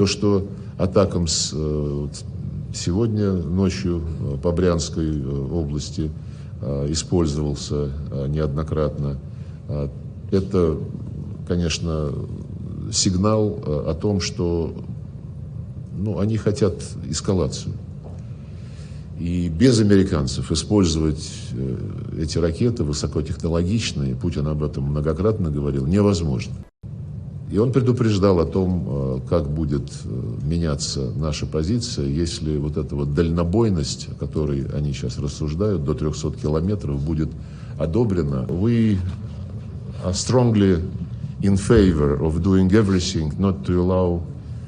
То, что атакам сегодня ночью по Брянской области использовался неоднократно, это, конечно, сигнал о том, что они хотят эскалацию. И без американцев использовать эти ракеты высокотехнологичные, Путин об этом многократно говорил, невозможно. И он предупреждал о том, как будет меняться наша позиция, если вот эта вот дальнобойность, о которой они сейчас рассуждают, до 300 километров будет одобрена. We are strongly in favor of doing everything not to allow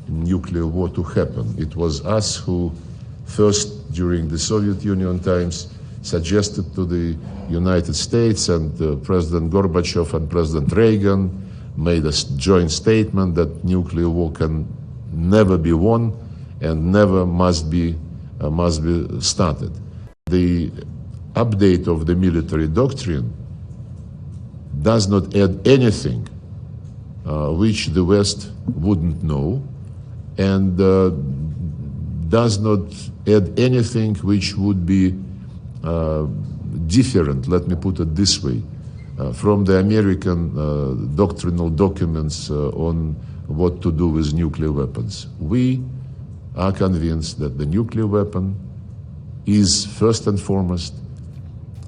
nuclear war to happen. It was us who first, during the Soviet Union times, suggested to the United States, and President Gorbachev and President Reagan made a joint statement that nuclear war can never be won and never must be started. The update of the military doctrine does not add anything which the West wouldn't know, and does not add anything which would be different, let me put it this way, from the American doctrinal documents on what to do with nuclear weapons. We are convinced that the nuclear weapon is first and foremost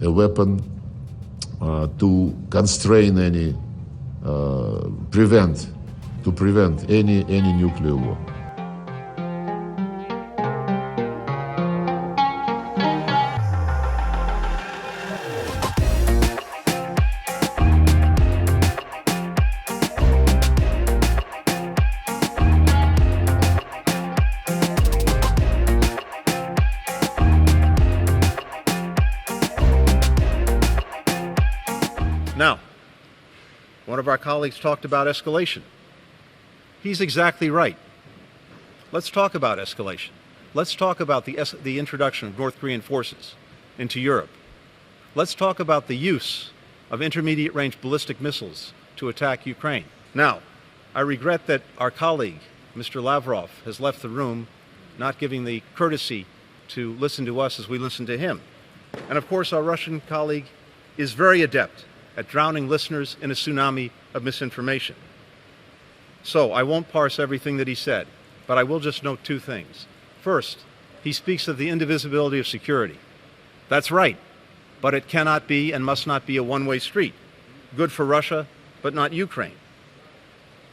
a weapon to constrain any, prevent any nuclear war. Now, one of our colleagues talked about escalation. He's exactly right. Let's talk about escalation. Let's talk about the introduction of North Korean forces into Europe. Let's talk about the use of intermediate-range ballistic missiles to attack Ukraine. Now, I regret that our colleague, Mr. Lavrov, has left the room, not giving the courtesy to listen to us as we listen to him. And of course, our Russian colleague is very adept at drowning listeners in a tsunami of misinformation. So I won't parse everything that he said, but I will just note two things. First, he speaks of the indivisibility of security. That's right, but it cannot be and must not be a one-way street. Good for Russia, but not Ukraine.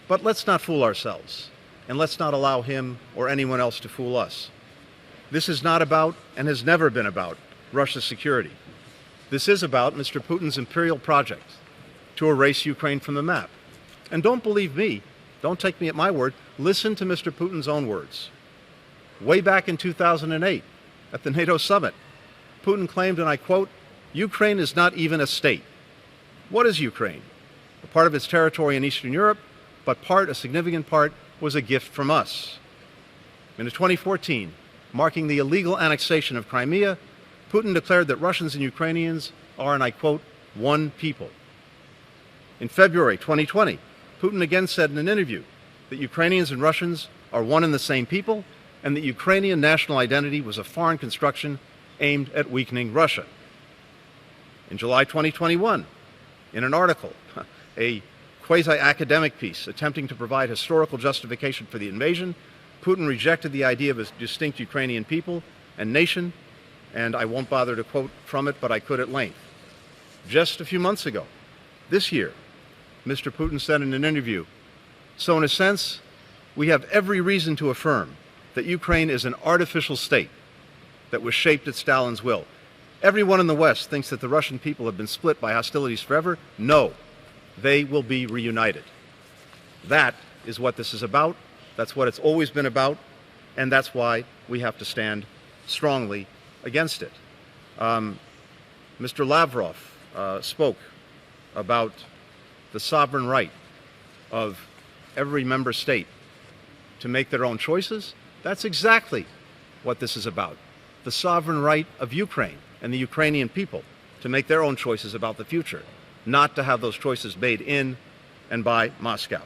But let's not fool ourselves, and let's not allow him or anyone else to fool us. This is not about, and has never been about, Russia's security. This is about Mr. Putin's imperial project to erase Ukraine from the map. And don't believe me, don't take me at my word, listen to Mr. Putin's own words. Way back in 2008, at the NATO summit, Putin claimed, and I quote, "Ukraine is not even a state." What is Ukraine? A part of its territory in Eastern Europe, but a significant part, was a gift from us. In 2014, marking the illegal annexation of Crimea, Putin declared that Russians and Ukrainians are, and I quote, "one people." In February 2020, Putin again said in an interview that Ukrainians and Russians are one and the same people, and that Ukrainian national identity was a foreign construction aimed at weakening Russia. In July 2021, in an article, a quasi-academic piece attempting to provide historical justification for the invasion, Putin rejected the idea of a distinct Ukrainian people and nation, and I won't bother to quote from it, but I could at length. Just a few months ago, this year, Mr. Putin said in an interview, "So in a sense, we have every reason to affirm that Ukraine is an artificial state that was shaped at Stalin's will. Everyone in the West thinks that the Russian people have been split by hostilities forever. No, they will be reunited." That is what this is about. That's what it's always been about, and that's why we have to stand strongly against it. Mr. Lavrov spoke about the sovereign right of every member state to make their own choices. That's exactly what this is about. The sovereign right of Ukraine and the Ukrainian people to make their own choices about the future, not to have those choices made in and by Moscow.